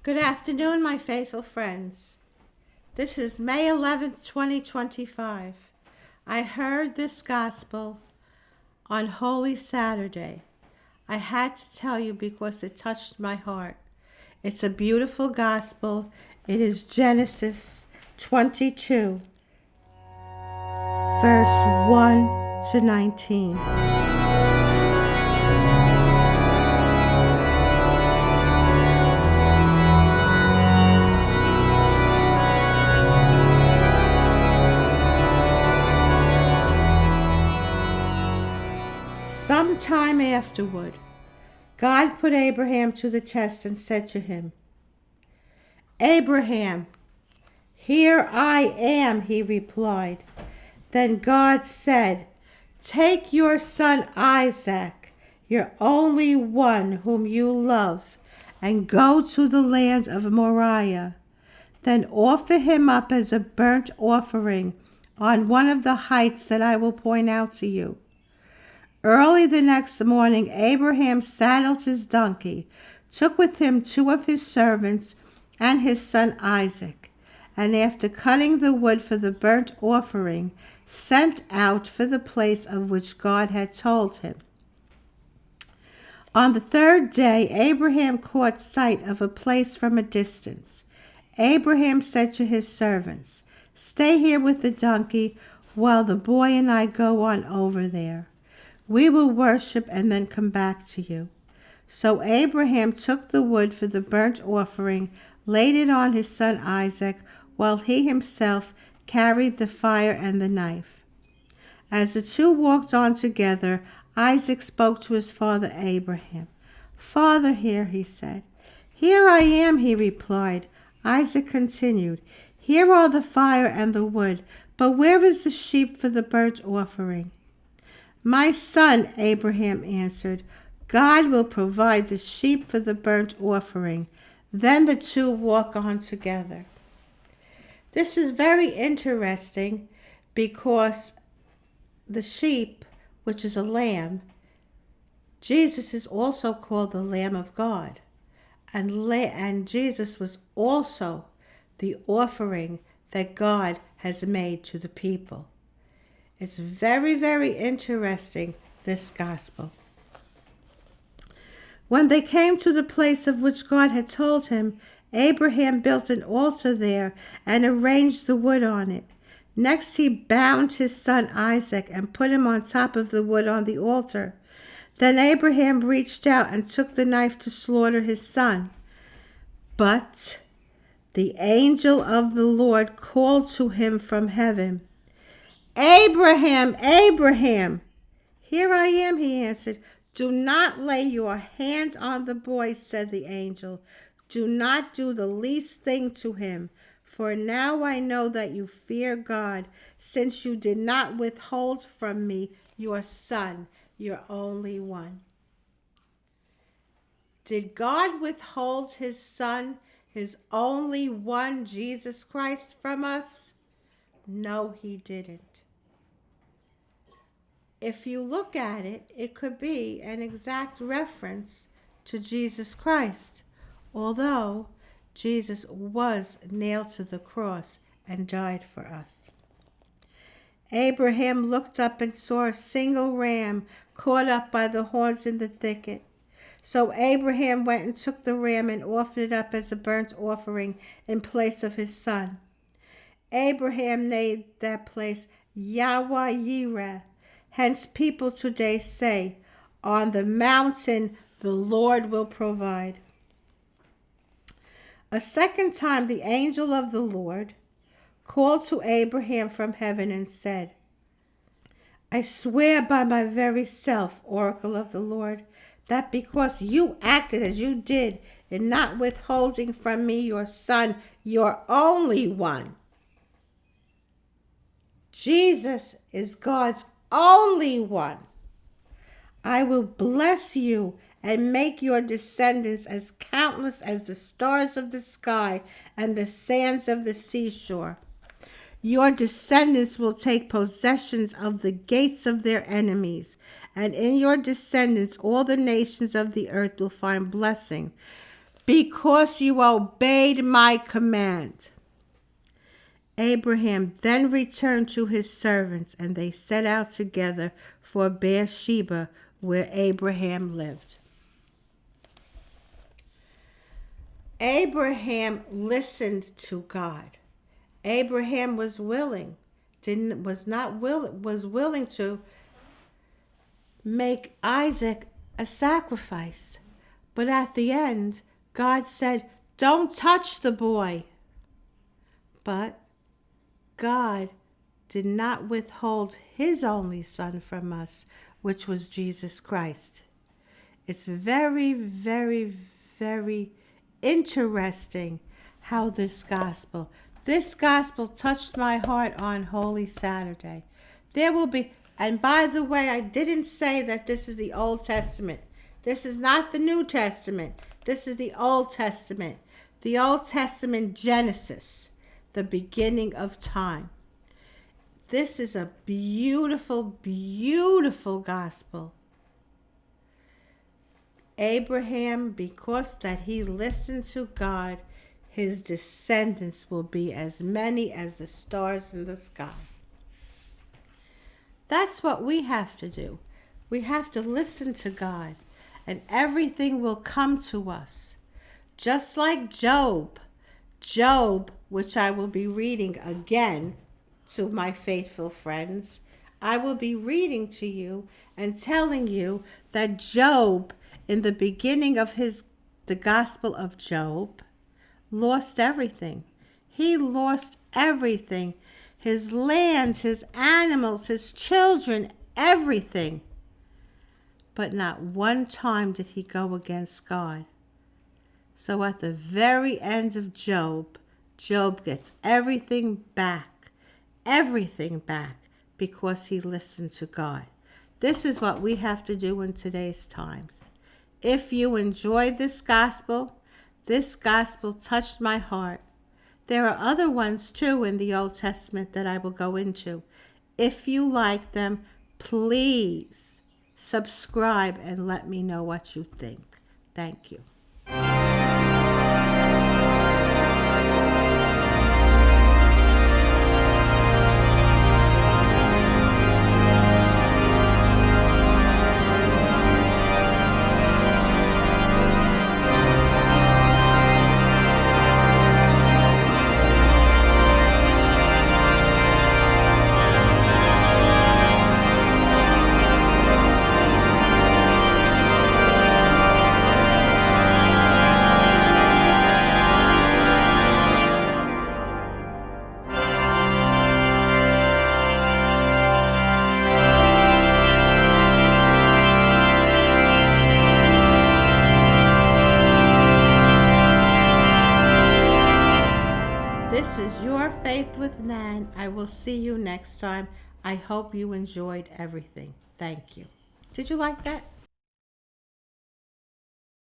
Good afternoon, my faithful friends. This is May 11th, 2025. I heard this gospel on Holy Saturday. I had to tell you because it touched my heart. It's a beautiful gospel. It is Genesis 22, verse 1 to 19. Some time afterward, God put Abraham to the test and said to him, "Abraham." "Here I am," he replied. Then God said, "Take your son Isaac, your only one whom you love, and go to the land of Moriah. Then offer him up as a burnt offering on one of the heights that I will point out to you." Early the next morning, Abraham saddled his donkey, took with him two of his servants and his son Isaac, and after cutting the wood for the burnt offering, set out for the place of which God had told him. On the third day, Abraham caught sight of a place from a distance. Abraham said to his servants, "Stay here with the donkey while the boy and I go on over there. We will worship and then come back to you." So Abraham took the wood for the burnt offering, laid it on his son Isaac, while he himself carried the fire and the knife. As the two walked on together, Isaac spoke to his father Abraham. "Father," he said. "Here I am," he replied. Isaac continued, "Here are the fire and the wood, but where is the sheep for the burnt offering?" "My son," Abraham answered, "God will provide the sheep for the burnt offering." Then the two walk on together. This is very interesting because the sheep, which is a lamb, Jesus is also called the Lamb of God. And Jesus was also the offering that God has made to the people. It's very, very interesting, this gospel. When they came to the place of which God had told him, Abraham built an altar there and arranged the wood on it. Next he bound his son Isaac and put him on top of the wood on the altar. Then Abraham reached out and took the knife to slaughter his son. But the angel of the Lord called to him from heaven, "Abraham, Abraham." "Here I am," he answered. "Do not lay your hand on the boy," said the angel. "Do not do the least thing to him, for now I know that you fear God, since you did not withhold from me your son, your only one." Did God withhold his son, his only one, Jesus Christ, from us? No, he didn't. If you look at it, it could be an exact reference to Jesus Christ, although Jesus was nailed to the cross and died for us. Abraham looked up and saw a single ram caught up by the horns in the thicket. So Abraham went and took the ram and offered it up as a burnt offering in place of his son. Abraham named that place Yahweh Yireh. Hence people today say, "On the mountain the Lord will provide." A second time the angel of the Lord called to Abraham from heaven and said, "I swear by my very self, oracle of the Lord, that because you acted as you did in not withholding from me your son, your only one." Jesus is God's only one. "I will bless you and make your descendants as countless as the stars of the sky and the sands of the seashore. Your descendants will take possession of the gates of their enemies, and in your descendants all the nations of the earth will find blessing. because you obeyed my command. Abraham then returned to his servants, and they set out together for Beersheba, where Abraham lived. Abraham listened to God. Abraham was willing to make Isaac a sacrifice. But at the end, God said, "Don't touch the boy." But God did not withhold his only son from us, which was Jesus Christ. It's very, very, very interesting how this gospel touched my heart on Holy Saturday. There will be, and by the way, I didn't say that this is the Old Testament. This is not the New Testament. This is the Old Testament. The Old Testament Genesis, the beginning of time. This is a beautiful, beautiful gospel. Abraham, because that he listened to God, his descendants will be as many as the stars in the sky. That's what we have to do. We have to listen to God, and everything will come to us. Just like Job, which I will be reading again to my faithful friends. I will be reading to you and telling you that Job, in the beginning of the Gospel of Job, lost everything. He lost everything. His lands, his animals, his children, everything. But not one time did he go against God. So at the very end of Job gets everything back, because he listened to God. This is what we have to do in today's times. If you enjoy this gospel touched my heart. There are other ones too in the Old Testament that I will go into. If you like them, please subscribe and let me know what you think. Thank you. This is Your Faith with Nan. I will see you next time. I hope you enjoyed everything. Thank you. Did you like that?